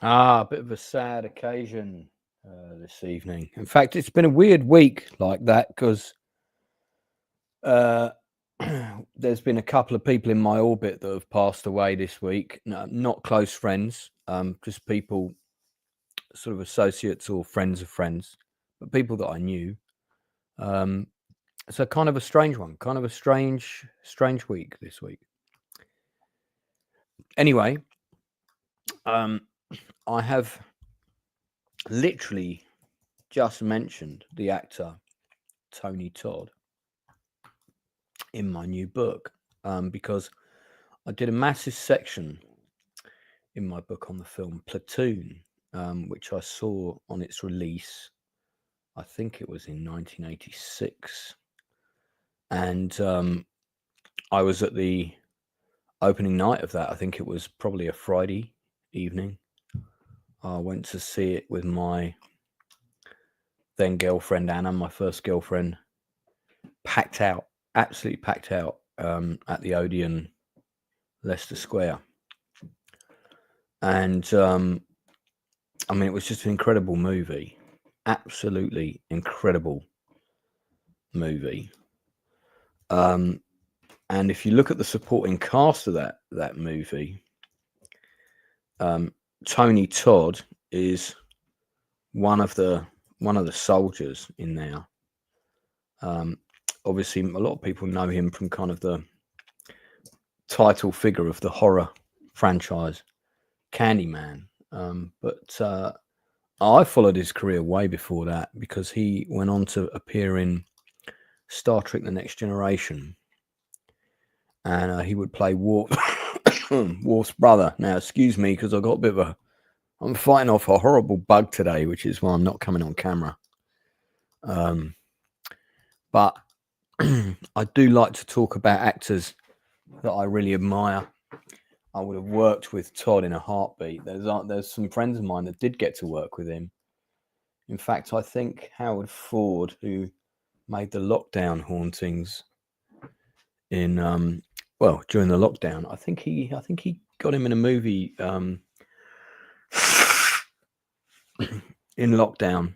A bit of a sad occasion this evening. In fact, it's been a weird week like that because uh, there's been a couple of people in my orbit that have passed away this week. No, not close friends, just people, sort of associates or friends of friends, but people that I knew. So kind of a strange one, kind of a strange week this week. Anyway, I have literally just mentioned the actor Tony Todd in my new book because I did a massive section in my book on the film Platoon, which I saw on its release. I think it was in 1986, and I was at the opening night of that. I think it was probably a Friday evening. I went to see it with my then girlfriend Anna, my first girlfriend. Packed out, absolutely packed out at the Odeon, Leicester Square. And I mean, it was just an incredible movie, absolutely incredible movie. And if you look at the supporting cast of that movie, Tony Todd is one of the soldiers in there. Obviously, a lot of people know him from kind of the title figure of the horror franchise, Candyman. But I followed his career way before that because he went on to appear in Star Trek The Next Generation. And he would play Worf's brother. Now, excuse me, because I got a bit of I'm fighting off a horrible bug today, which is why I'm not coming on camera. But I do like to talk about actors that I really admire. I would have worked with Todd in a heartbeat. There's some friends of mine that did get to work with him. In fact, I think Howard Ford, who made the lockdown hauntings in during the lockdown, I think he got him in a movie in lockdown,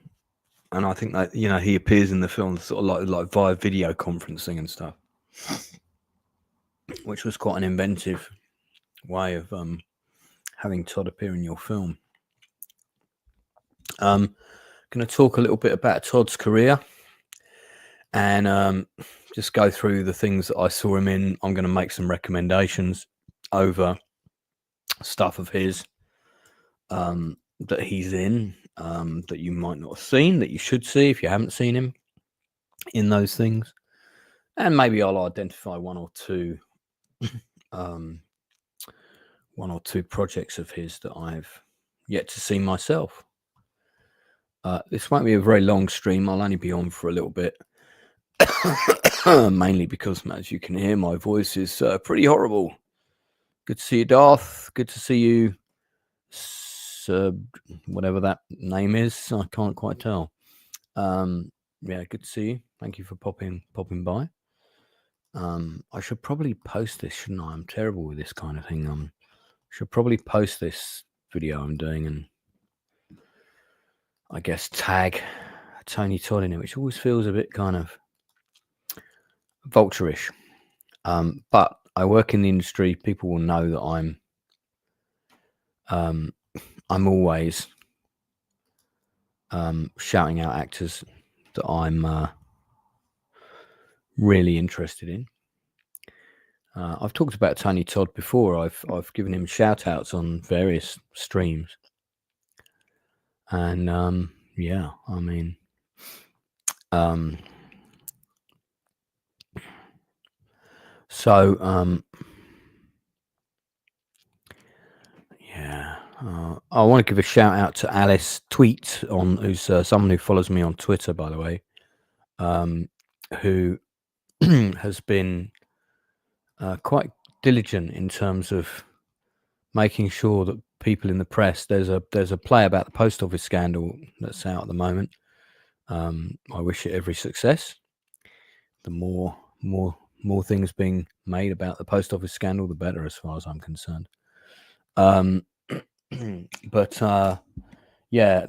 and I think that he appears in the film sort of like via video conferencing and stuff, which was quite an inventive way of having Todd appear in your film. Going to talk a little bit about Todd's career and just go through the things that I saw him in. I'm going to make some recommendations over stuff of his that he's in, that you might not have seen, that you should see if you haven't seen him in those things. And maybe I'll identify one or two projects of his that I've yet to see myself. This won't be a very long stream. I'll only be on for a little bit. Mainly because, as you can hear, my voice is pretty horrible. Good to see you, Darth. Good to see you, whatever that name is. I can't quite tell. Yeah, good to see you. Thank you for popping by. I should probably post this, shouldn't I? I'm terrible with this kind of thing. Should probably post this video I'm doing and I guess tag Tony Todd in it, which always feels a bit kind of vulture-ish. But I work in the industry. People will know that I'm always shouting out actors that I'm really interested in. I've talked about Tony Todd before. I've given him shout outs on various streams. And yeah, I mean, yeah, I want to give a shout out to Alice Tweet who's someone who follows me on Twitter, by the way, who has been quite diligent in terms of making sure that people in the press, there's a play about the post office scandal that's out at the moment. I wish it every success. The more things being made about the post office scandal, the better, as far as I'm concerned. But yeah,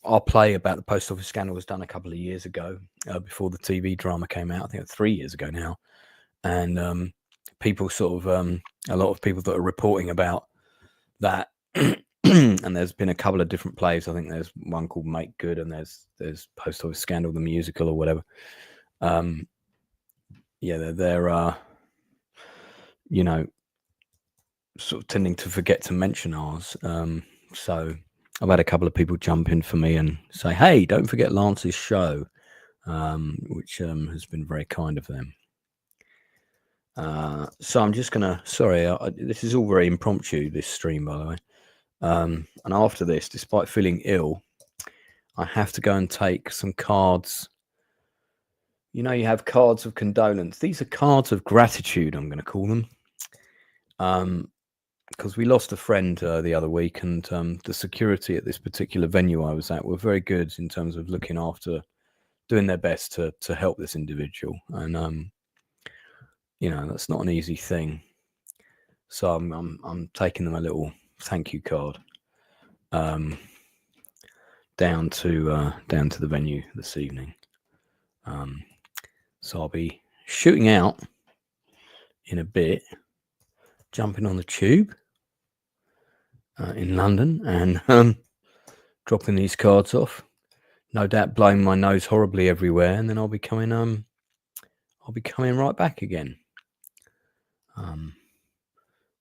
our play about the post office scandal was done a couple of years ago, before the TV drama came out. I think it's 3 years ago now. And people sort of, a lot of people that are reporting about that. And there's been a couple of different plays. I think there's one called Make Good, and there's Post Office Scandal, the musical or whatever. Yeah, they're you know, sort of tending to forget to mention ours. So I've had a couple of people jump in for me and say, hey, don't forget Lance's show, which has been very kind of them. So I'm just gonna, sorry, this is all very impromptu, this stream, by the way. And after this, despite feeling ill, I have to go and take some cards. You know, you have cards of condolence. These are cards of gratitude, I'm going to call them. Because we lost a friend the other week, and the security at this particular venue I was at were very good in terms of looking after, doing their best to help this individual. And, you know, that's not an easy thing. So I'm taking them a little thank you card down to the venue this evening. So I'll be shooting out in a bit, jumping on the tube in London, and dropping these cards off. No doubt blowing my nose horribly everywhere, and then I'll be coming right back again.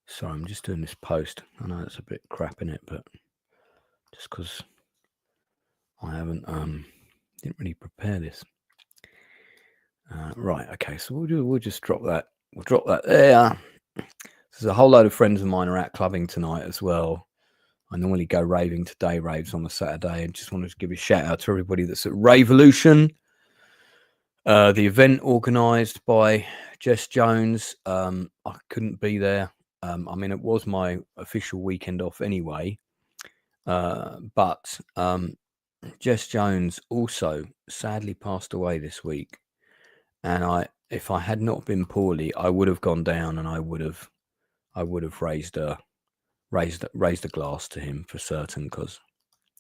Sorry, I'm just doing this post. I know it's a bit crap in it, but just because I haven't didn't really prepare this. Right, okay, so we'll just drop that. We'll drop that there. There's a whole load of friends of mine are out clubbing tonight as well. I normally go raving to day raves on a Saturday, and just wanted to give a shout out to everybody that's at Raveolution, the event organised by Jess Jones. I couldn't be there. I mean, it was my official weekend off anyway, but Jess Jones also sadly passed away this week, and if I had not been poorly, I would have gone down and I would have raised a glass to him for certain, because,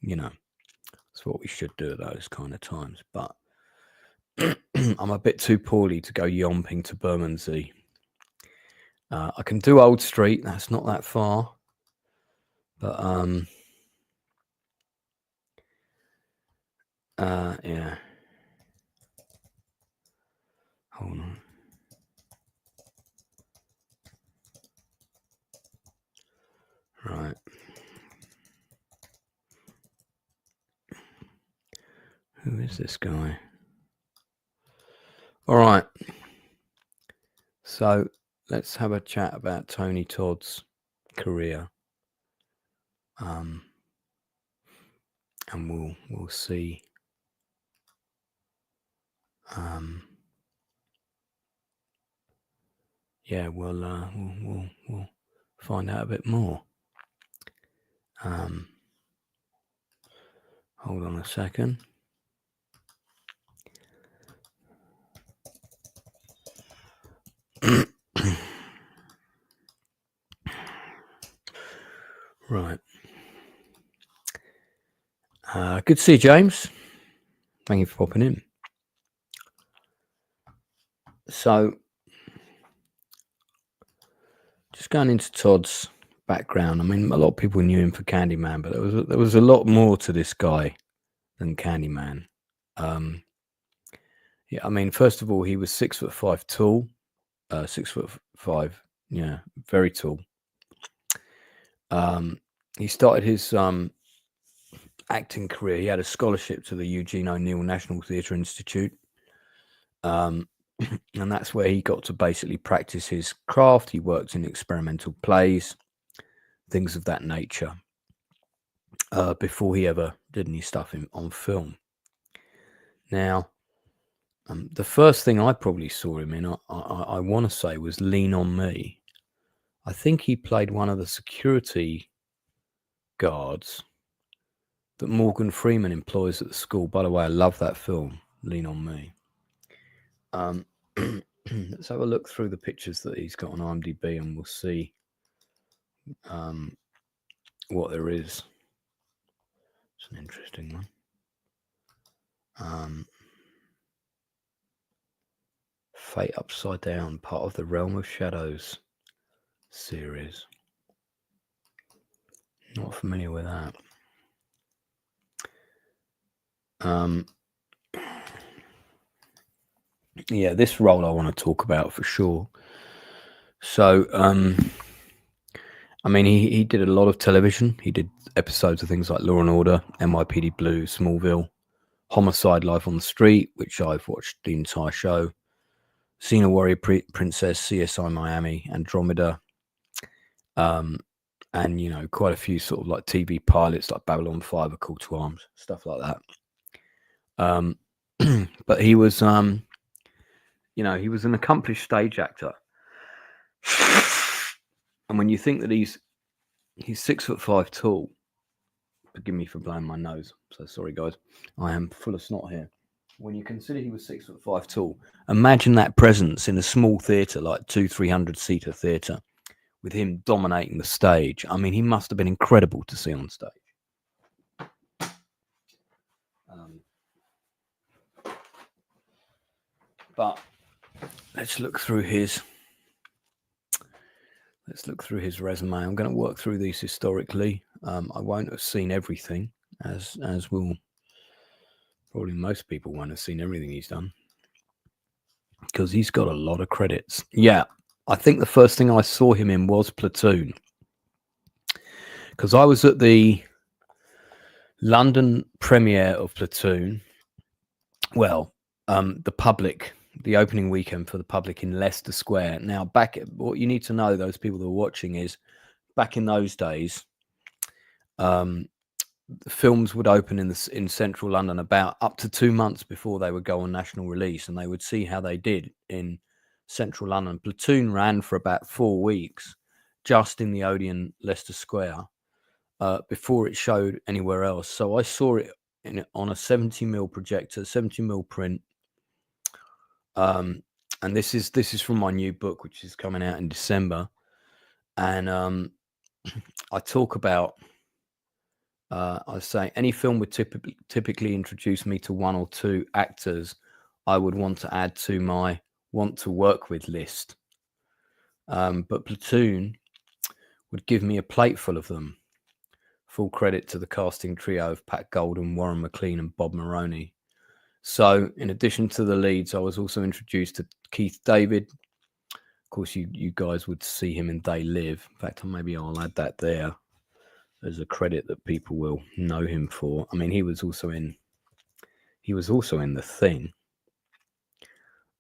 you know, that's what we should do at those kind of times. But I'm a bit too poorly to go yomping to Bermondsey. I can do Old Street, that's not that far, but yeah, hold on. Right. Who is this guy? All right. So let's have a chat about Tony Todd's career. And we'll see. Yeah, we'll find out a bit more. Hold on a second. Right. Good to see you, James. Thank you for popping in. So, just going into Todd's background. I mean, a lot of people knew him for Candyman, but there was a lot more to this guy than Candyman. Yeah, I mean, first of all, he was 6'5" tall, 6'5", yeah, very tall. He started his acting career. He had a scholarship to the Eugene O'Neill National Theatre Institute, and that's where he got to basically practice his craft. He worked in experimental plays, things of that nature, before he ever did any stuff on film. Now, the first thing I probably saw him in, I want to say, was Lean on Me. I think he played one of the security guards that Morgan Freeman employs at the school. By the way, I love that film, Lean on Me. Let's have a look through the pictures that he's got on IMDb, and we'll see what there is. It's an interesting one. Fate Upside Down, part of the Realm of Shadows series. Not familiar with that. Yeah, this role I want to talk about for sure. So, I mean, he did a lot of television. He did episodes of things like Law and Order, NYPD Blue, Smallville, Homicide: Life on the Street, which I've watched the entire show, Xena Warrior Princess, CSI Miami, Andromeda, and, you know, quite a few sort of like TV pilots like Babylon 5, A Call to Arms, stuff like that. But he was, you know, he was an accomplished stage actor. And when you think that he's 6'5" tall, forgive me for blowing my nose, so sorry guys, I am full of snot here. When you consider he was 6'5" tall, imagine that presence in a small theatre, like 200-300 seater theatre, with him dominating the stage. I mean, he must have been incredible to see on stage. But let's look through his resume. I'm going to work through these historically. I won't have seen everything, as will probably most people won't have seen everything he's done, because he's got a lot of credits. Yeah, I think the first thing I saw him in was Platoon, because I was at the London premiere of Platoon. Well, the opening weekend for the public in Leicester Square. Now, what you need to know, those people that are watching, is back in those days, the films would open in central London about up to 2 months before they would go on national release, and they would see how they did in central London. Platoon ran for about 4 weeks just in the Odeon, Leicester Square, before it showed anywhere else. So I saw it on a 70mm projector, 70mm print. And this is from my new book, which is coming out in December. And I talk about, I was saying, any film would typically introduce me to 1 or 2 actors I would want to add to my want to work with list. But Platoon would give me a plate full of them. Full credit to the casting trio of Pat Golden, Warren McLean, and Bob Maroney. So, in addition to the leads, I was also introduced to Keith David. Of course, you guys would see him in They Live. In fact, maybe I'll add that there as a credit that people will know him for. I mean, he was also in The Thing.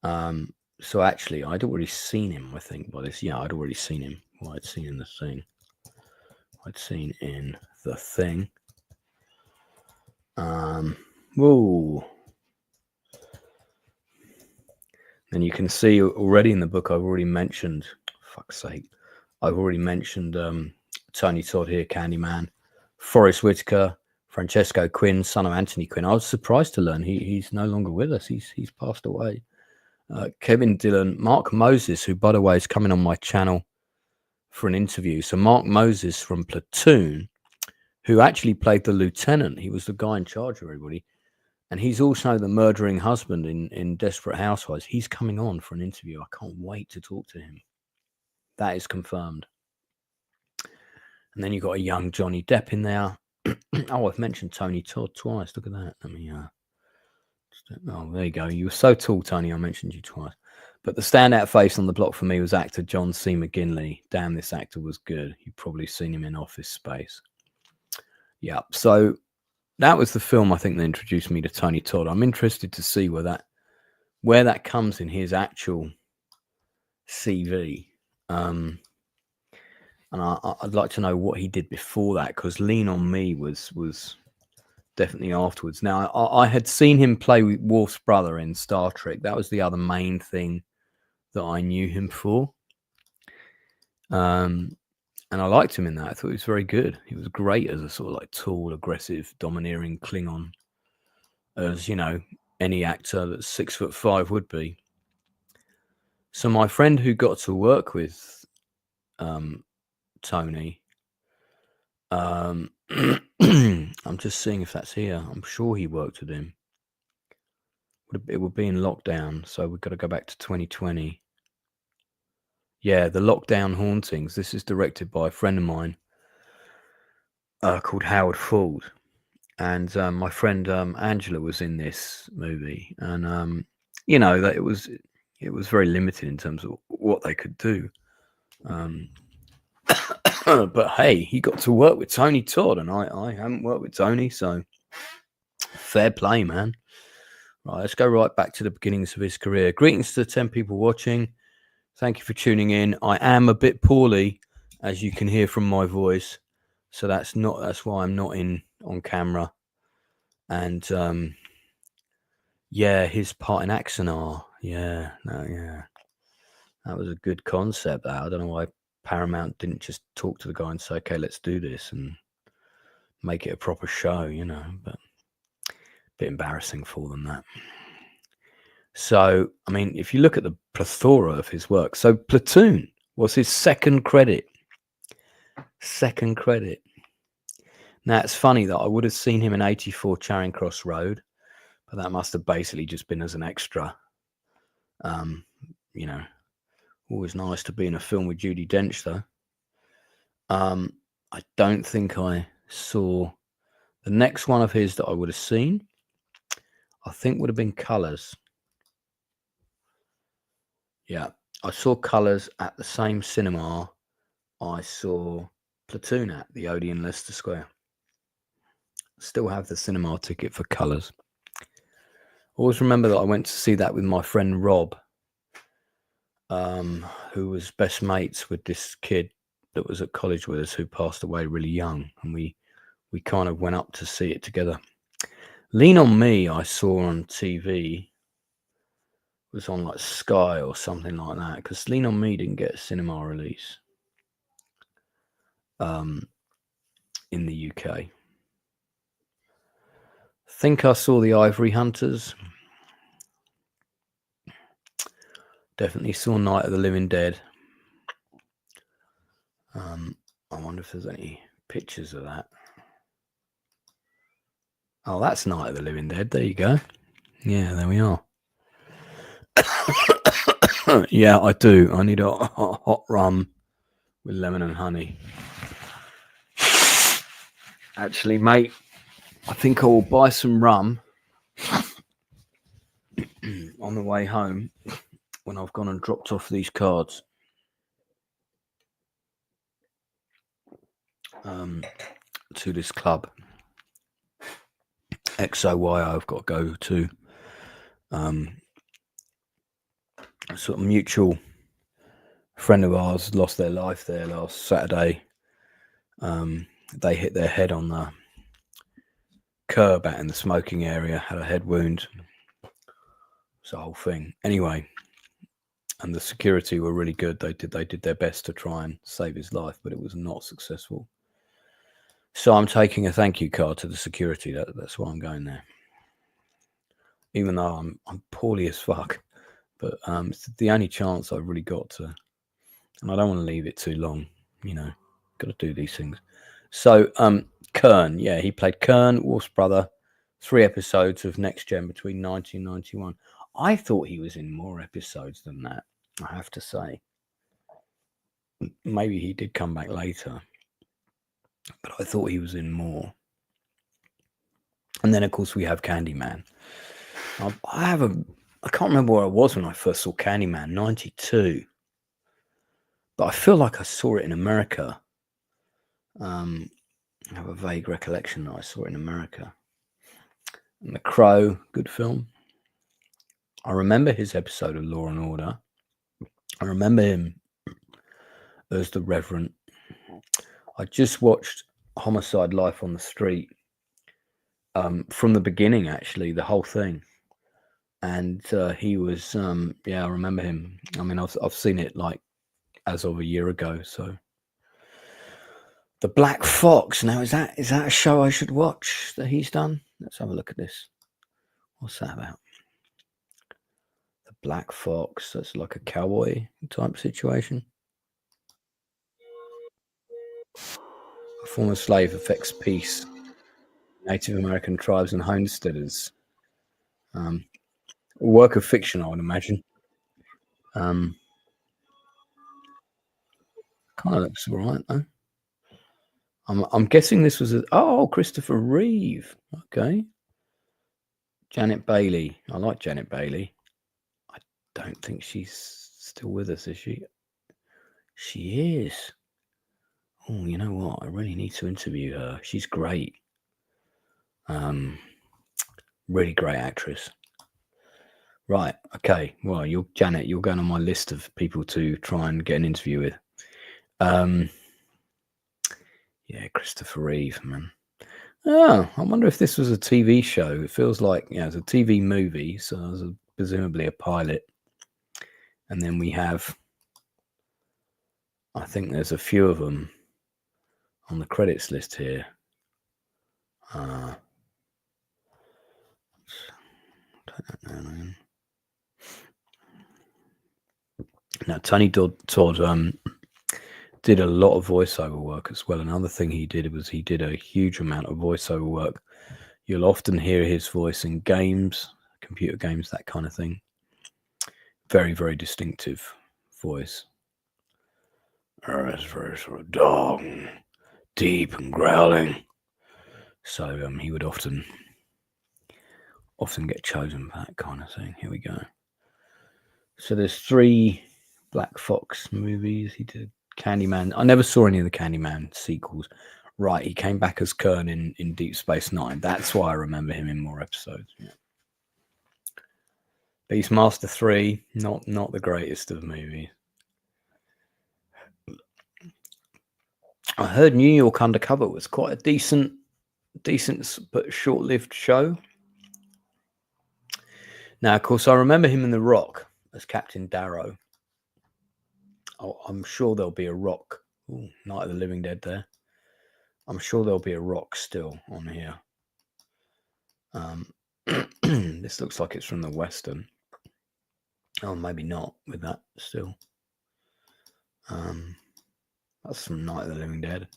So actually, I'd already seen him, I think, by this. Yeah, I'd already seen him. Well, I'd seen in The Thing. Whoa. And you can see already in the book, I've already mentioned, Tony Todd here, Candyman, Forrest Whitaker, Francesco Quinn, son of Anthony Quinn. I was surprised to learn he's no longer with us. He's passed away. Kevin Dillon, Mark Moses, who, by the way, is coming on my channel for an interview. So Mark Moses from Platoon, who actually played the lieutenant. He was the guy in charge of everybody. And he's also the murdering husband in Desperate Housewives. He's coming on for an interview. I can't wait to talk to him. That is confirmed. And then you've got a young Johnny Depp in there. Oh, I've mentioned Tony Todd twice. Look at that. Let me, oh, there you go. You were so tall, Tony. I mentioned you twice. But the standout face on the block for me was actor John C. McGinley. Damn, this actor was good. You've probably seen him in Office Space. Yeah, so that was the film, I think, that introduced me to Tony Todd. I'm interested to see where that comes in his actual CV. And I'd like to know what he did before that, because Lean on Me was definitely afterwards. Now, I had seen him play with Worf's brother in Star Trek. That was the other main thing that I knew him for. And I liked him in that. I thought he was very good. He was great as a sort of like tall, aggressive, domineering Klingon, as, you know, any actor that's 6'5" would be. So my friend who got to work with Tony, I'm just seeing if that's here. I'm sure he worked with him. It would be in lockdown, so we've got to go back to 2020. Yeah, the Lockdown Hauntings. This is directed by a friend of mine called Howard Ford, and my friend Angela was in this movie, and you know that it was very limited in terms of what they could do. But hey, he got to work with Tony Todd, and I haven't worked with Tony, so fair play, man. Right, let's go right back to the beginnings of his career. Greetings to the 10 people watching. Thank you for tuning in. I am a bit poorly, as you can hear from my voice, so that's why I'm not on camera. And yeah, his part in Axanar, yeah, that was a good concept. I don't know why Paramount didn't just talk to the guy and say, okay, let's do this and make it a proper show, you know, but a bit embarrassing for them, that. So, I mean, if you look at the plethora of his work, so Platoon was his second credit. Now, it's funny that I would have seen him in 84 Charing Cross Road, but that must have basically just been as an extra. You know, always nice to be in a film with Judi Dench, though. I don't think I saw the next one of his that I would have seen. I think would have been Colours. Yeah, I saw Colours at the same cinema I saw Platoon at, the Odeon Leicester Square. Still have the cinema ticket for Colours. Always remember that I went to see that with my friend Rob, who was best mates with this kid that was at college with us who passed away really young, and we kind of went up to see it together. Lean on Me I saw on TV. It was on like Sky or something like that, because Lean on Me didn't get a cinema release in the UK. I think I saw The Ivory Hunters. Definitely saw Night of the Living Dead. I wonder if there's any pictures of that. Oh, that's Night of the Living Dead. There you go. Yeah, there we are. Yeah, I do. I need a hot rum with lemon and honey. Actually, mate, I think I will buy some rum on the way home when I've gone and dropped off these cards. To this club. XOY I've got to go to. A sort of mutual friend of ours lost their life there last Saturday. They hit their head on the curb out in the smoking area, had a head wound. It's a whole thing. Anyway, and the security were really good. They did their best to try and save his life, but it was not successful. So I'm taking a thank you card to the security. That's why I'm going there. Even though I'm poorly as fuck, but it's the only chance I've really got to, and I don't want to leave it too long. You know, got to do these things. So Kern, yeah, he played Kern, Wolf's brother, 3 episodes of Next Gen between 1991. I thought he was in more episodes than that, I have to say. Maybe he did come back later, but I thought he was in more. And then, of course, we have Candyman. I can't remember where I was when I first saw Candyman, 92. But I feel like I saw it in America. I have a vague recollection that I saw it in America. And The Crow, good film. I remember his episode of Law and Order. I remember him as the Reverend. I just watched Homicide: Life on the Street from the beginning, actually, the whole thing. And he was, I remember him. I mean, I've seen it like as of a year ago. So The Black Fox. Now, is that a show I should watch that he's done? Let's have a look at this. What's that about? The Black Fox. That's like a cowboy type situation. I Former slave affects peace. Native American tribes and homesteaders. Work of fiction, I would imagine. Kind of looks all right, though. I'm guessing this was Christopher Reeve. Okay. Janet Bailey. I like Janet Bailey. I don't think she's still with us, is she? She is. Oh, you know what? I really need to interview her. She's great. Really great actress. Right. Okay. Well, you're Janet. You're going on my list of people to try and get an interview with. Yeah, Christopher Reeve, man. Oh, I wonder if this was a TV show. It feels like, it's a TV movie, so there's presumably a pilot. And then we have, I think there's a few of them on the credits list here. I don't know, man. Now, Tony Todd did a lot of voiceover work as well. Another thing he did was he did a huge amount of voiceover work. You'll often hear his voice in games, computer games, that kind of thing. Very, very distinctive voice. It's very sort of dark, deep and growling. So he would often get chosen for that kind of thing. Here we go. So there's 3 Black Fox movies. He did Candyman. I never saw any of the Candyman sequels. Right, he came back as Kern in Deep Space Nine. That's why I remember him in more episodes. Yeah. Beastmaster 3, not the greatest of movies. I heard New York Undercover was quite a decent but short-lived show. Now, of course, I remember him in The Rock as Captain Darrow. Oh, I'm sure there'll be a Rock. Ooh, Night of the Living Dead there. I'm sure there'll be a Rock still on here. This looks like it's from the Western. Oh, maybe not with that still. That's from Night of the Living Dead.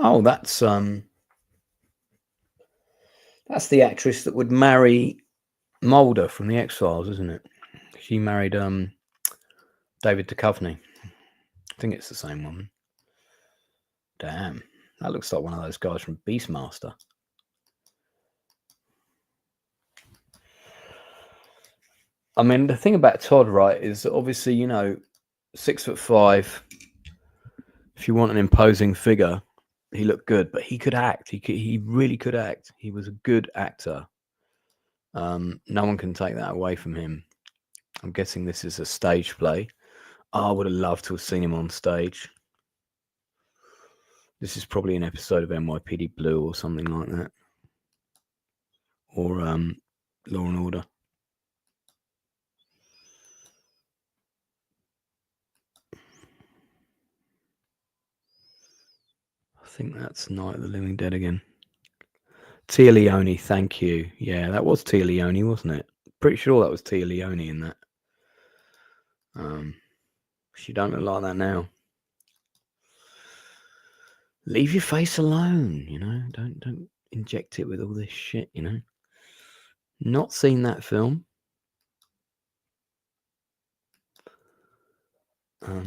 Oh, that's the actress that would marry Mulder from the X-Files, isn't it? She married David Duchovny. I think it's the same woman. Damn, that looks like one of those guys from Beastmaster. I mean, the thing about Todd, right, is that obviously, 6'5". If you want an imposing figure, he looked good, but he could act. He really could act. He was a good actor. No one can take that away from him. I'm guessing this is a stage play. I would have loved to have seen him on stage. This is probably an episode of NYPD Blue or something like that. Or Law and Order. I think that's Night of the Living Dead again. Tia Leone, thank you. Yeah, that was Tia Leone, wasn't it? Pretty sure that was Tia Leone in that. She don't look like that now. Leave your face alone, Don't inject it with all this shit, Not seen that film. All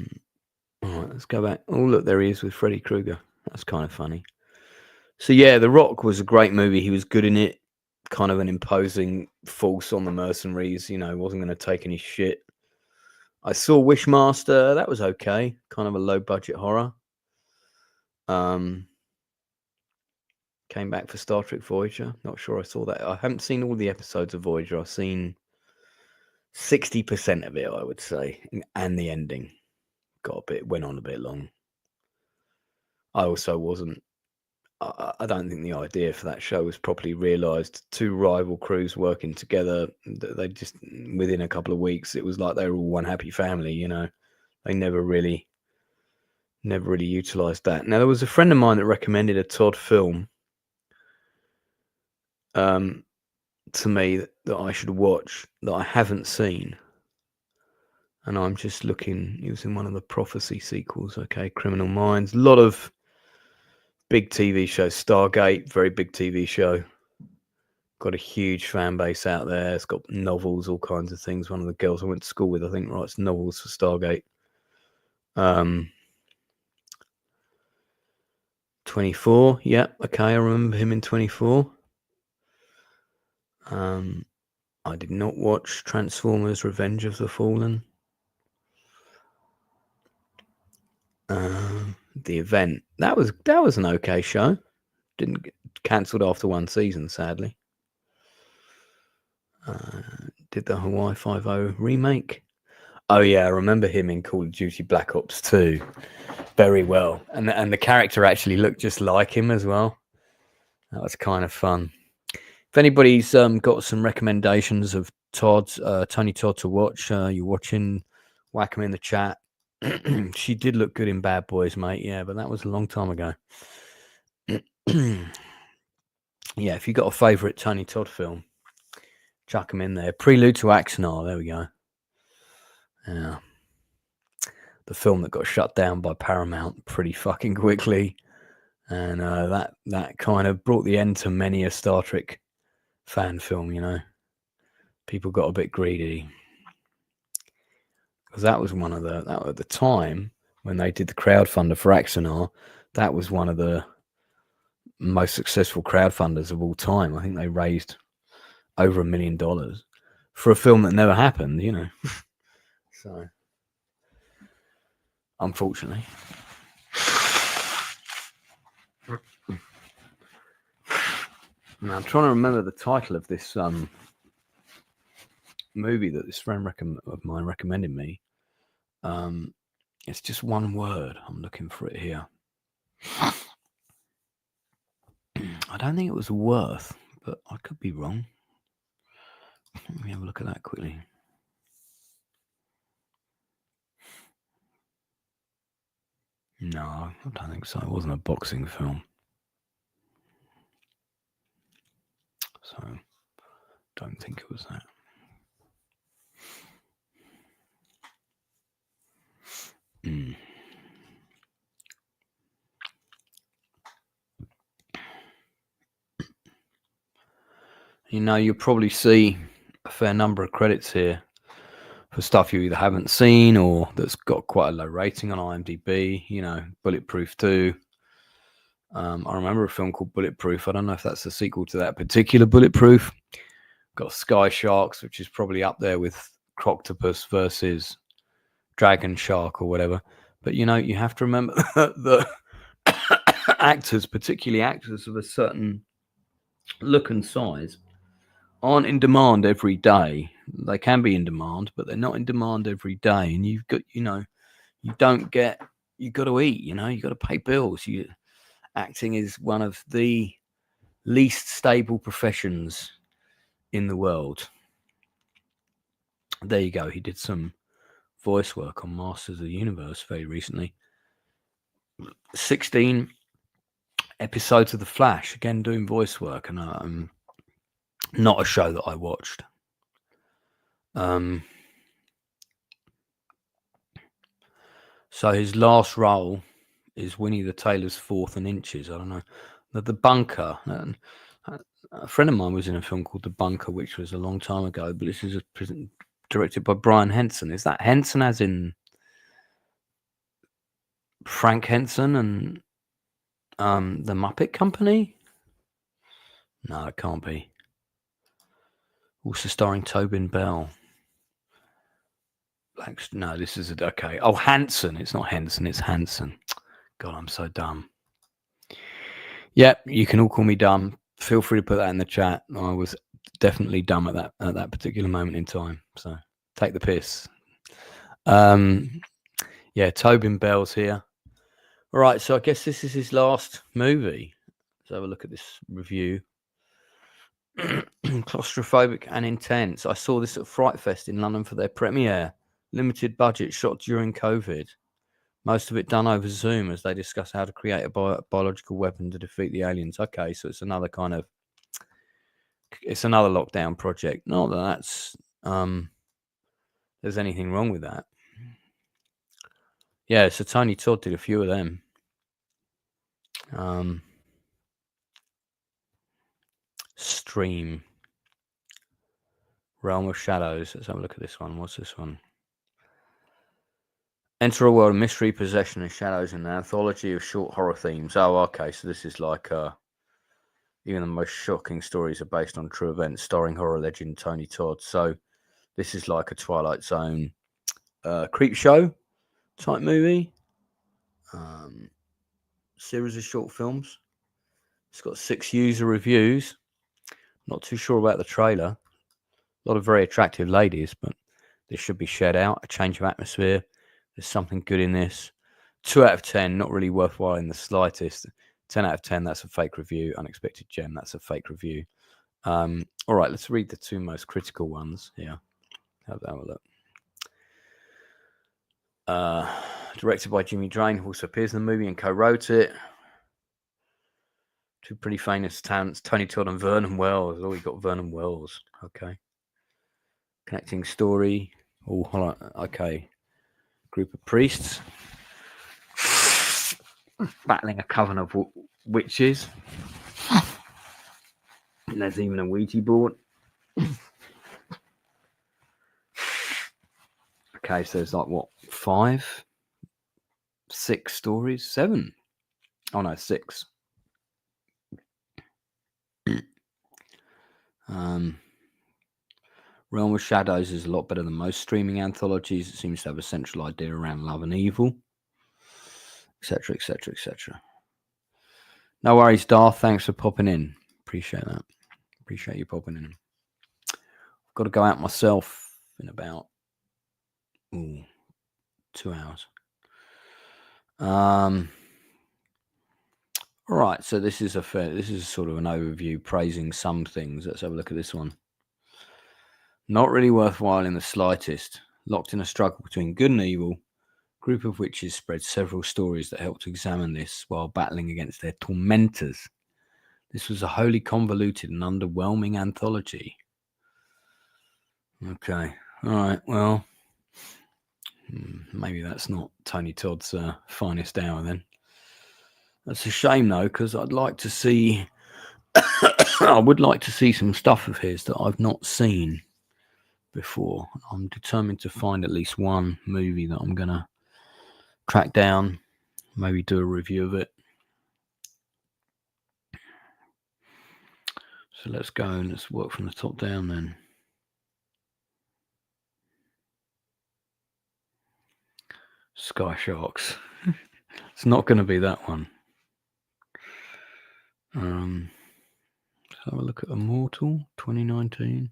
right, let's go back. Oh, look, there he is with Freddy Krueger. That's kind of funny. So yeah, The Rock was a great movie. He was good in it. Kind of an imposing force on the mercenaries. Wasn't going to take any shit. I saw Wishmaster. That was okay. Kind of a low budget horror. Came back for Star Trek Voyager. Not sure I saw that. I haven't seen all the episodes of Voyager. I've seen 60% of it, I would say, and the ending went on a bit long. I also wasn't. I don't think the idea for that show was properly realised. 2 rival crews working together. They just, within a couple of weeks, it was like they were all one happy family. They never really utilised that. Now, there was a friend of mine that recommended a Todd film to me that I should watch that I haven't seen. And I'm just looking. He was in one of the Prophecy sequels. Okay, Criminal Minds. A lot of big TV shows. Stargate, very big TV show. Got a huge fan base out there. It's got novels, all kinds of things. One of the girls I went to school with, I think, writes novels for Stargate. 24. Yeah, okay, I remember him in 24. I did not watch Transformers: Revenge of the Fallen. The Event. That was an okay show. Didn't get cancelled after one season, sadly. Did the Hawaii 5-0 remake. Oh yeah, I remember him in Call of Duty Black Ops 2 very well. And the character actually looked just like him as well. That was kind of fun. If anybody's got some recommendations of Tony Todd to watch, you're watching, whack them in the chat. She did look good in Bad Boys, mate. Yeah, but that was a long time ago. Yeah, if you got a favourite Tony Todd film, chuck them in there. Prelude to Axanar. There we go. Yeah. The film that got shut down by Paramount pretty fucking quickly. And that kind of brought the end to many a Star Trek fan film, you know. People got a bit greedy. Because that was one of at the time when they did the crowdfunder for Axanar, that was one of the most successful crowdfunders of all time. I think they raised over $1 million for a film that never happened, you know. So, unfortunately. Now, I'm trying to remember the title of this movie that this friend of mine recommended me. It's just one word. I'm looking for it here. I don't think it was Worth, but I could be wrong. Let me have a look at that quickly. No, I don't think so. It wasn't a boxing film. So, don't think it was that. You know, you'll probably see a fair number of credits here for stuff you either haven't seen or that's got quite a low rating on IMDb. You know, Bulletproof 2. I remember a film called Bulletproof. I don't know if that's a sequel to that particular Bulletproof. Got Sky Sharks, which is probably up there with Croctopus versus Dragon Shark or whatever. But, you know, you have to remember that the actors, particularly actors of a certain look and size, aren't in demand every day. They can be in demand, but they're not in demand every day. And you've got, you know, you've got to eat, you know, you've got to pay bills. Acting is one of the least stable professions in the world. There you go. He did some voice work on Masters of the Universe very recently. 16 episodes of The Flash, again doing voice work, and not a show that I watched. So his last role is Winnie the Tailor's Fourth and Inches. I don't know. The Bunker. A friend of mine was in a film called The Bunker, which was a long time ago, but this is directed by Brian Henson. Is that Henson as in Frank Henson and the Muppet Company? No, it can't be. Also starring Tobin Bell. No, this is okay. Oh, Hanson. It's not Henson. It's Hanson. God, I'm so dumb. Yeah, you can all call me dumb. Feel free to put that in the chat. I was definitely dumb at that particular moment in time. So take the piss. Yeah, Tobin Bell's here. All right, so I guess this is his last movie. Let's have a look at this review. Claustrophobic and intense. I saw this at Fright Fest in London for their premiere. Limited budget, shot during COVID. Most of it done over Zoom as they discuss how to create a biological weapon to defeat the aliens. Okay, so it's another lockdown project. Not that there's anything wrong with that. Yeah, so Tony Todd did a few of them. Stream. Realm of Shadows. Let's have a look at this one. What's this one? Enter a world of mystery, possession, and shadows in an anthology of short horror themes. Oh, okay. So this is like even the most shocking stories are based on true events, starring horror legend Tony Todd. So this is like a Twilight Zone creep show type movie. Series of short films. It's got 6 user reviews. Not too sure about the trailer. A lot of very attractive ladies, but this should be shared out. A change of atmosphere. There's something good in this. 2 out of 10, not really worthwhile in the slightest. 10 out of 10, that's a fake review. Unexpected Gem, that's a fake review. All right, let's read the 2 most critical ones here. Have a look. Directed by Jimmy Drain, who also appears in the movie and co-wrote it. 2 pretty famous talents, Tony Todd and Vernon Wells. Oh, we got Vernon Wells. Okay. Connecting story. Oh, hold on. Okay. Group of priests battling a coven of witches. And there's even a Ouija board. Okay, so there's like what, 5, 6 stories, 7. Oh no, 6. Realm of Shadows is a lot better than most streaming anthologies. It seems to have a central idea around love and evil, etc., etc., etc. No worries, Darth. Thanks for popping in. Appreciate that. Appreciate you popping in. I've got to go out myself in about 2 hours. All right, so this is sort of an overview praising some things. Let's have a look at this one. Not really worthwhile in the slightest. Locked in a struggle between good and evil, a group of witches spread several stories that help to examine this while battling against their tormentors. This was a wholly convoluted and underwhelming anthology. Okay, all right, well, maybe that's not Tony Todd's finest hour then. That's a shame though, because I'd like to see I would like to see some stuff of his that I've not seen before. I'm determined to find at least one movie that I'm gonna track down, maybe do a review of it. So let's go and let's work from the top down then. Sky Sharks. It's not going to be that one. Let's have a look at Immortal 2019.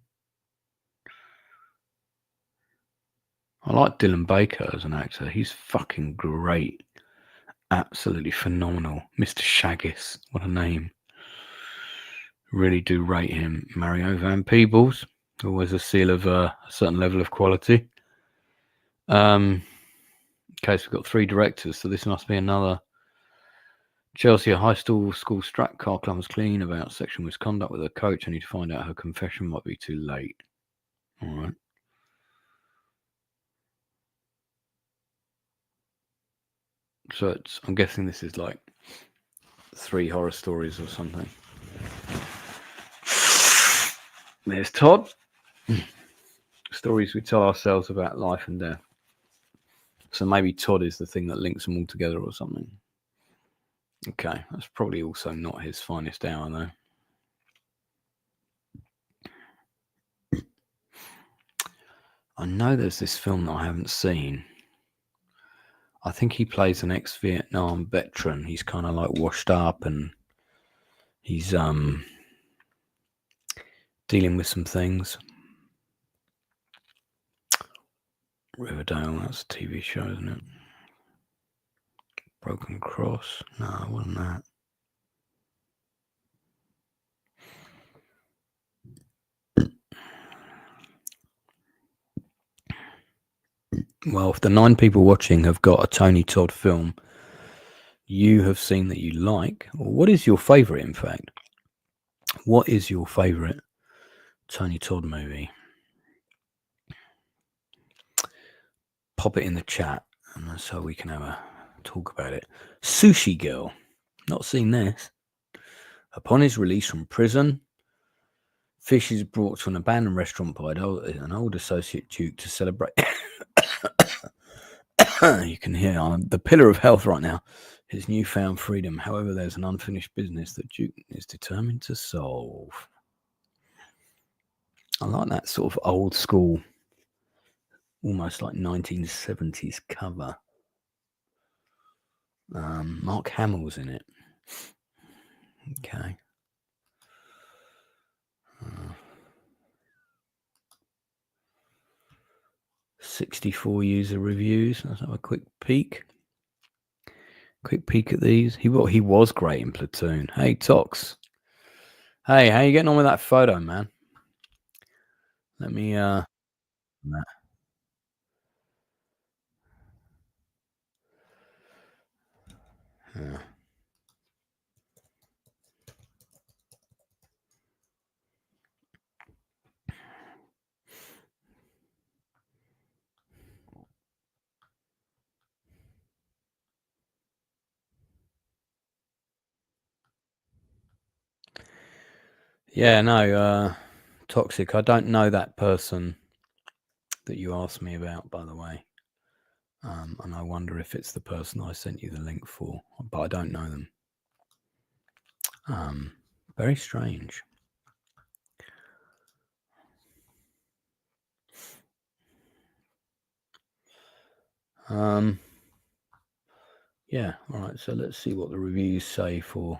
I like Dylan Baker as an actor. He's fucking great. Absolutely phenomenal. Mr. Shaggis. What a name. Really do rate him. Mario Van Peebles. Always a seal of a certain level of quality. Okay, so we've got 3 directors. So this must be another Chelsea, a high school strat car club was clean about sexual misconduct with her coach. I need to find out her confession might be too late. All right. So I'm guessing this is like 3 horror stories or something. There's Todd. Stories we tell ourselves about life and death. So maybe Todd is the thing that links them all together or something. Okay, that's probably also not his finest hour though. I know there's this film that I haven't seen. I think he plays an ex-Vietnam veteran. He's kind of like washed up and he's dealing with some things. Riverdale, that's a TV show, isn't it? Broken Cross? No, it wasn't that. Well, if the 9 people watching have got a Tony Todd film you have seen that you like, or what is your favourite, in fact? What is your favourite Tony Todd movie? Pop it in the chat. And so we can have a talk about it. Sushi Girl. Not seen this. Upon his release from prison, Fish is brought to an abandoned restaurant by an old associate duke to celebrate. You can hear I'm the pillar of health right now. His newfound freedom. However, there's an unfinished business that Duke is determined to solve. I like that sort of old school, almost like 1970s cover. Mark Hamill's in it. Okay. 64 user reviews. Let's have a quick peek. Quick peek at these. He was great in Platoon. Hey, Tox. Hey, how you getting on with that photo, man? Let me nah. Yeah, no, Toxic. I don't know that person that you asked me about, by the way. And I wonder if it's the person I sent you the link for, but I don't know them. Very strange. Yeah, all right, so let's see what the reviews say for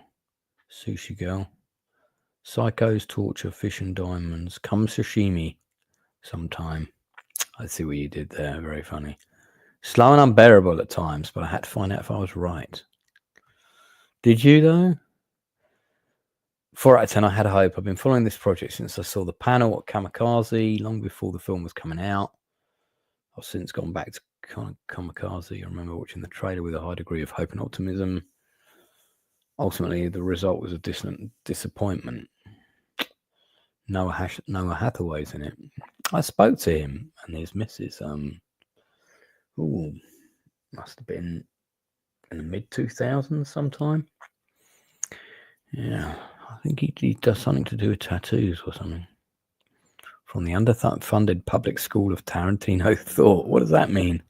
Sushi Girl. Psychos, torture, fish and diamonds. Come sashimi sometime. I see what you did there. Very funny. Slow and unbearable at times, but I had to find out if I was right. Did you, though? 4 out of 10, I had hope. I've been following this project since I saw the panel at Kamikaze, long before the film was coming out. I've since gone back to Kamikaze. I remember watching the trailer with a high degree of hope and optimism. Ultimately, the result was a disappointment. Noah Hathaway's in it. I spoke to him and his missus. Must have been in the mid-2000s sometime. Yeah, I think he does something to do with tattoos or something. From the underfunded public school of Tarantino thought. What does that mean?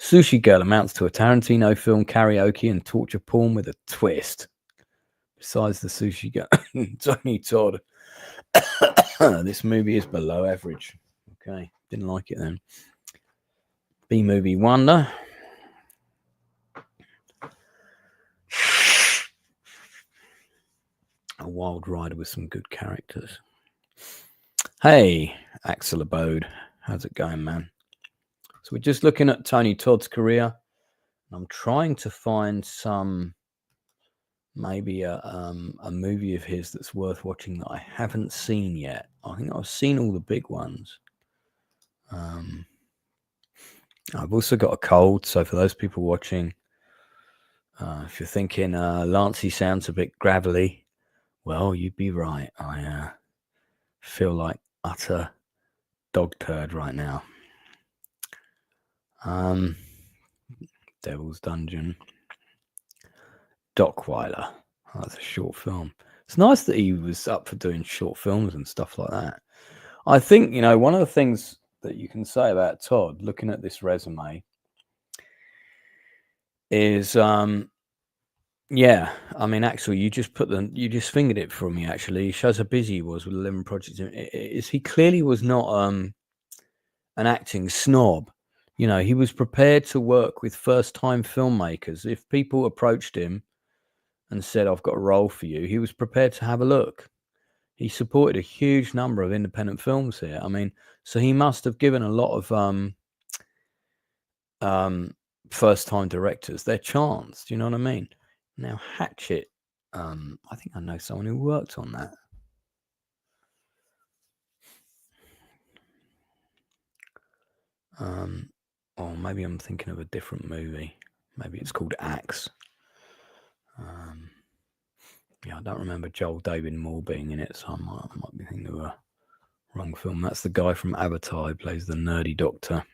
Sushi Girl amounts to a Tarantino film karaoke and torture porn with a twist. Besides the Sushi Girl, Tony Todd. This movie is below average. Okay, didn't like it then. B-movie wonder. A wild ride with some good characters. Hey, Axel Abode. How's it going, man? So we're just looking at Tony Todd's career. I'm trying to find maybe a movie of his that's worth watching that I haven't seen yet. I think I've seen all the big ones. I've also got a cold, so for those people watching, if you're thinking Lancey sounds a bit gravelly, well, you'd be right. I feel like utter dog turd right now. Devil's Dungeon. Dockweiler. That's a short film. It's nice that he was up for doing short films and stuff like that. I think, one of the things that you can say about Todd, looking at this resume, is, Axel, you just fingered it for me, actually. It shows how busy he was with 11 projects. He clearly was not an acting snob. He was prepared to work with first-time filmmakers. If people approached him and said, I've got a role for you, he was prepared to have a look. He supported a huge number of independent films here. So he must have given a lot of first-time directors their chance. Do you know what I mean? Now, Hatchet, I think I know someone who worked on that. Or maybe I'm thinking of a different movie. Maybe it's called Axe. I don't remember Joel David Moore being in it, so I might be thinking of a wrong film. That's the guy from Avatar who plays the nerdy doctor.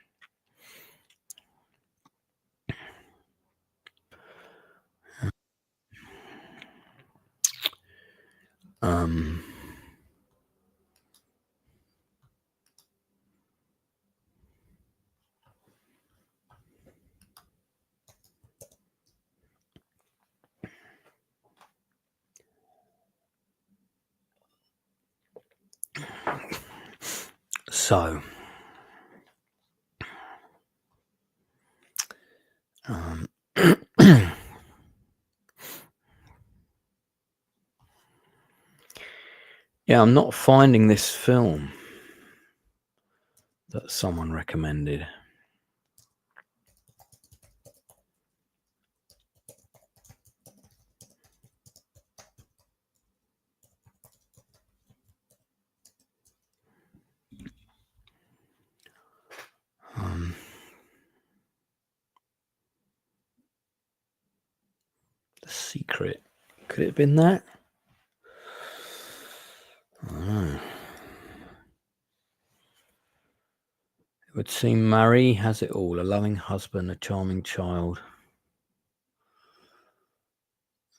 So, yeah, I'm not finding this film that someone recommended. The Secret. Could it have been that? I don't know. It would seem Marie has it all: a loving husband, a charming child.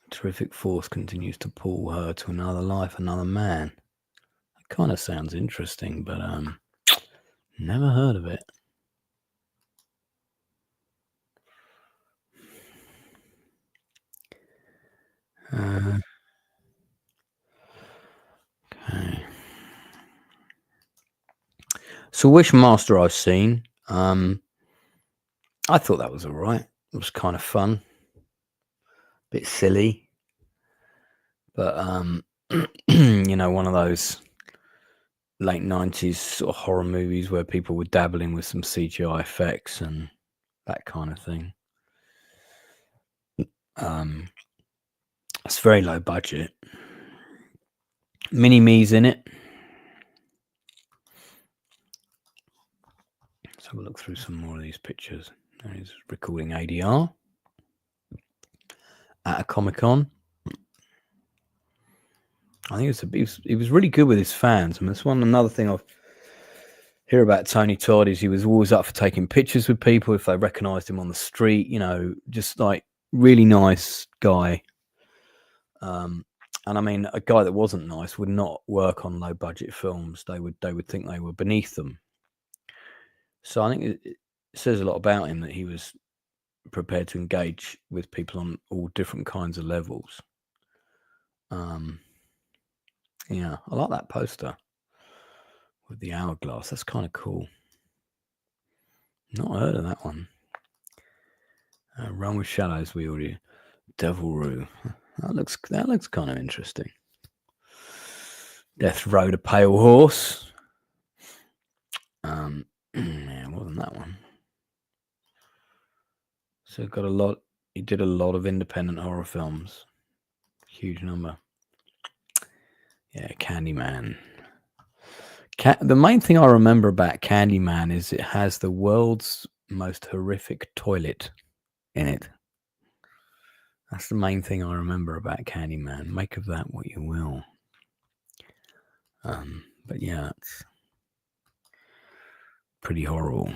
A terrific force continues to pull her to another life, another man. It kind of sounds interesting, but never heard of it. Okay. So Wishmaster I've seen. I thought that was all right. It was kind of fun. Bit silly. But, you know, one of those late 90s sort of horror movies where people were dabbling with some CGI effects and that kind of thing. It's very low budget. Mini-me's in it. Let's have a look through some more of these pictures. He's recording ADR at a Comic-Con. I think he was really good with his fans. I mean, that's another thing I hear about Tony Todd is he was always up for taking pictures with people if they recognised him on the street. You know, just like really nice guy. And I mean, a guy that wasn't nice would not work on low budget films. They would think they were beneath them. So I think it says a lot about him that he was prepared to engage with people on all different kinds of levels. Yeah, I like that poster with the hourglass. That's kind of cool. Not heard of that one. Run with Shadows, we already. Devilroo. That looks kind of interesting. Death Road, a Pale Horse. Yeah, it wasn't that one. So he did a lot of independent horror films. Huge number. Yeah, Candyman. The main thing I remember about Candyman is it has the world's most horrific toilet in it. That's the main thing I remember about Candyman. Make of that what you will. But yeah, it's pretty horrible.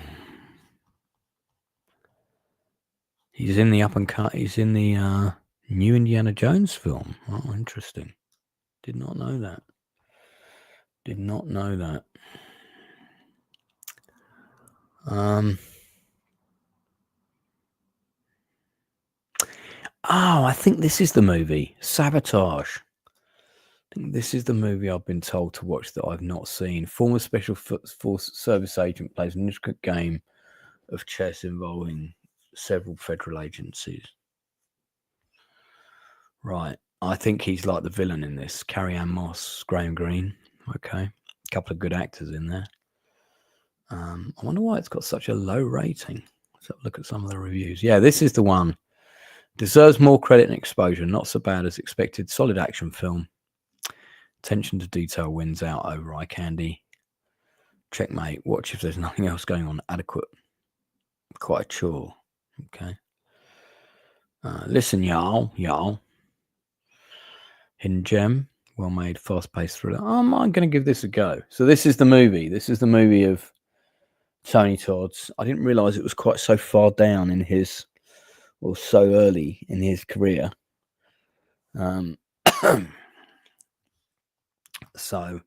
He's in the he's in the new Indiana Jones film. Oh, interesting. Did not know that. Oh, I think this is the movie. Sabotage. I think this is the movie I've been told to watch that I've not seen. Former Special Force Service agent plays an intricate game of chess involving several federal agencies. Right. I think he's like the villain in this. Carrie-Anne Moss, Graham Greene. Okay. A couple of good actors in there. I wonder why it's got such a low rating. Let's have a look at some of the reviews. Yeah, this is the one. Deserves more credit and exposure. Not so bad as expected. Solid action film. Attention to detail wins out over eye candy. Checkmate. Watch if there's nothing else going on. Adequate. Quite a chore. Okay. Listen, y'all. Hidden gem. Well made, fast paced thriller. I'm going to give this a go. So this is the movie. This is the movie of Tony Todd's. I didn't realise it was quite so far down in his, or so early in his career. So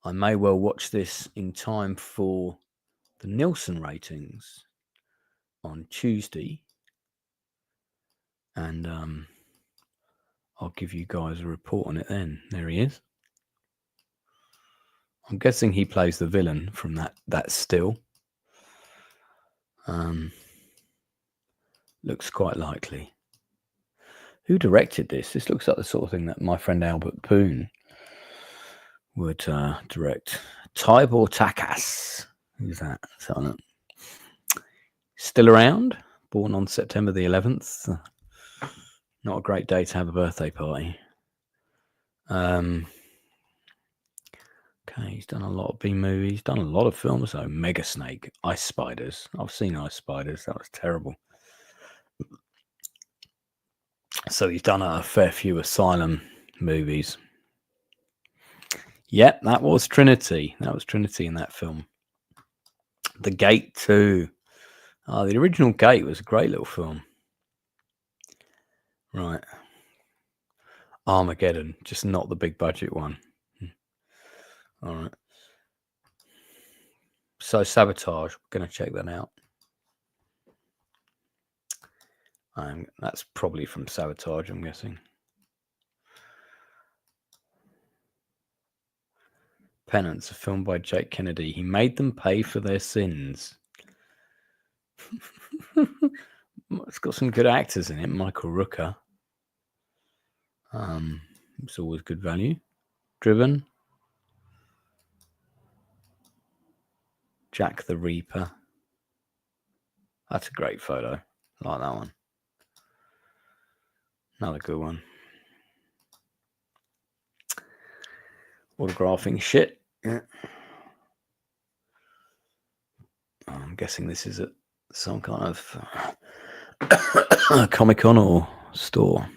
I may well watch this in time for the Nielsen ratings on Tuesday. And I'll give you guys a report on it then. There he is. I'm guessing he plays the villain from that still. Looks quite likely. Who directed this? This looks like the sort of thing that my friend Albert Poon would direct. Tybor Takas. Who's that? Still around? Born on September the 11th. Not a great day to have a birthday party. Okay, he's done a lot of B movies, done a lot of films though. Mega Snake, Ice Spiders. I've seen Ice Spiders. That was terrible. So he's done a fair few Asylum movies. Yep, that was Trinity. That was Trinity in that film. The Gate 2. Oh, the original Gate was a great little film. Right. Armageddon, just not the big budget one. All right. So Sabotage, we're going to check that out. That's probably from Sabotage, I'm guessing. Penance, a film by Jake Kennedy. He made them pay for their sins. It's got some good actors in it. Michael Rooker. It's always good value. Driven. Jack the Reaper. That's a great photo. I like that one. Another good one. Autographing shit. Yeah. I'm guessing this is at some kind of Comic-Con or store.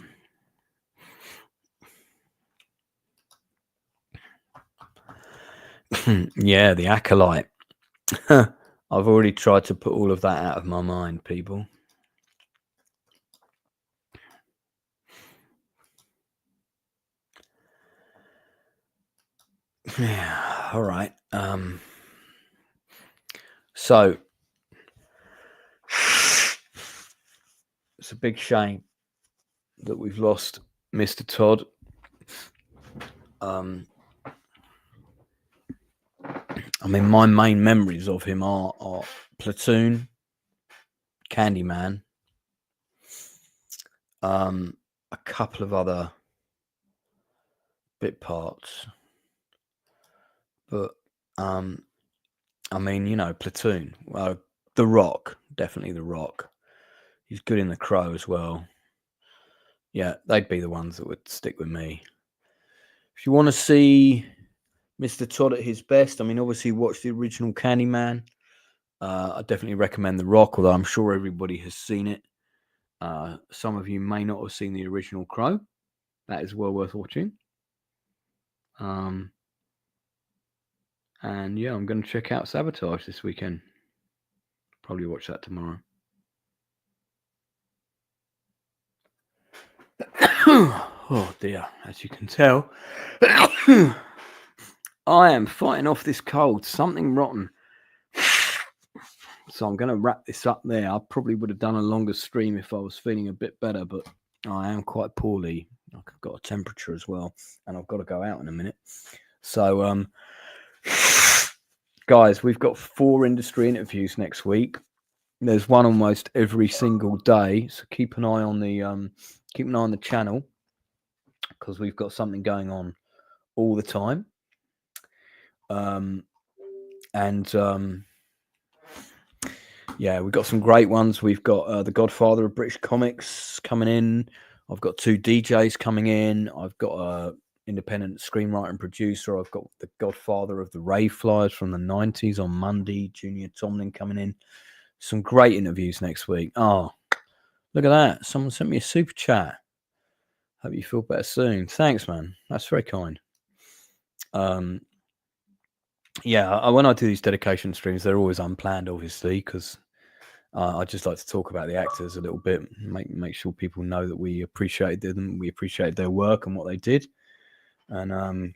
Yeah, The Acolyte. I've already tried to put all of that out of my mind, people. Yeah, all right. So it's a big shame that we've lost Mr. Todd. I mean, my main memories of him are Platoon, Candyman, a couple of other bit parts, but I mean, you know, Platoon. Well, The Rock, definitely The Rock. He's good in The Crow as well. Yeah, they'd be the ones that would stick with me. If you want to see Mr. Todd at his best, I mean, obviously watch the original Candyman. I definitely recommend The Rock, although I'm sure everybody has seen it. Some of you may not have seen the original Crow. That is well worth watching. And yeah, I'm going to check out Sabotage this weekend. Probably watch that tomorrow. Oh dear, as you can tell, I am fighting off this cold. Something rotten. So I'm going to wrap this up there. I probably would have done a longer stream if I was feeling a bit better, but I am quite poorly. I've got a temperature as well, and I've got to go out in a minute. So, guys, we've got 4 industry interviews next week. There's one almost every single day, so keep an eye on the channel, because we've got something going on all the time. Yeah, we've got some great ones. We've got the Godfather of British comics coming in. I've got 2 DJs coming in. I've got a independent screenwriter and producer. I've got the Godfather of the Rave Flyers from the 90s on Monday, Junior Tomlin coming in. Some great interviews next week. Oh, look at that. Someone sent me a super chat. Hope you feel better soon. Thanks, man. That's very kind. Yeah, when I do these dedication streams, they're always unplanned, obviously, because I just like to talk about the actors a little bit, make sure people know that we appreciated them, we appreciated their work and what they did. And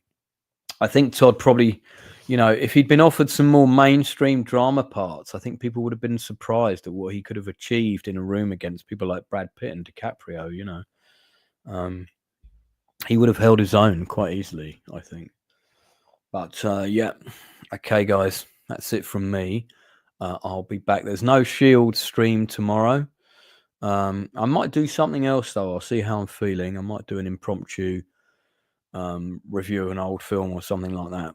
I think Todd probably, if he'd been offered some more mainstream drama parts, I think people would have been surprised at what he could have achieved in a room against people like Brad Pitt and DiCaprio. He would have held his own quite easily, I think. But yeah, okay, guys, that's it from me. I'll be back. There's no Shield stream tomorrow. I might do something else though. I'll see how I'm feeling. I might do an impromptu review of an old film or something like that.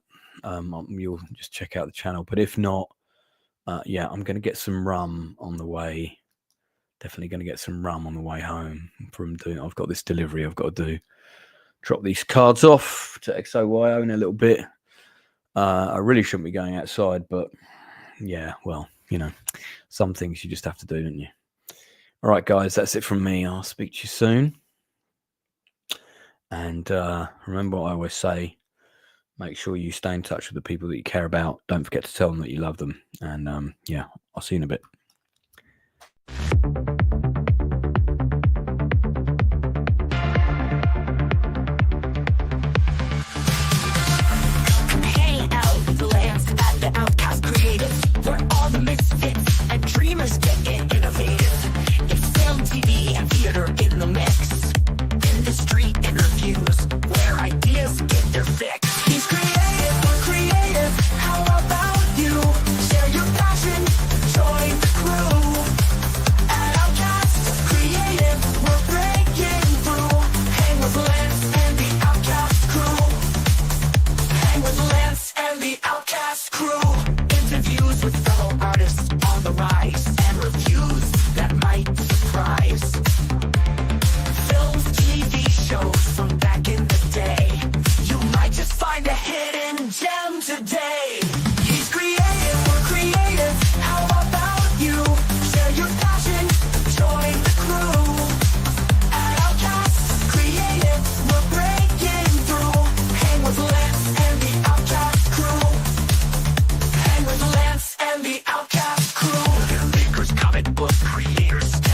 You'll just check out the channel. But if not, yeah, I'm going to get some rum on the way. Definitely going to get some rum on the way home from doing. I've got this delivery I've got to do. Drop these cards off to XOYO in a little bit. I really shouldn't be going outside, but yeah, well, some things you just have to do, don't you? All right, guys, that's it from me. I'll speak to you soon. And remember what I always say, make sure you stay in touch with the people that you care about. Don't forget to tell them that you love them. And yeah, I'll see you in a bit.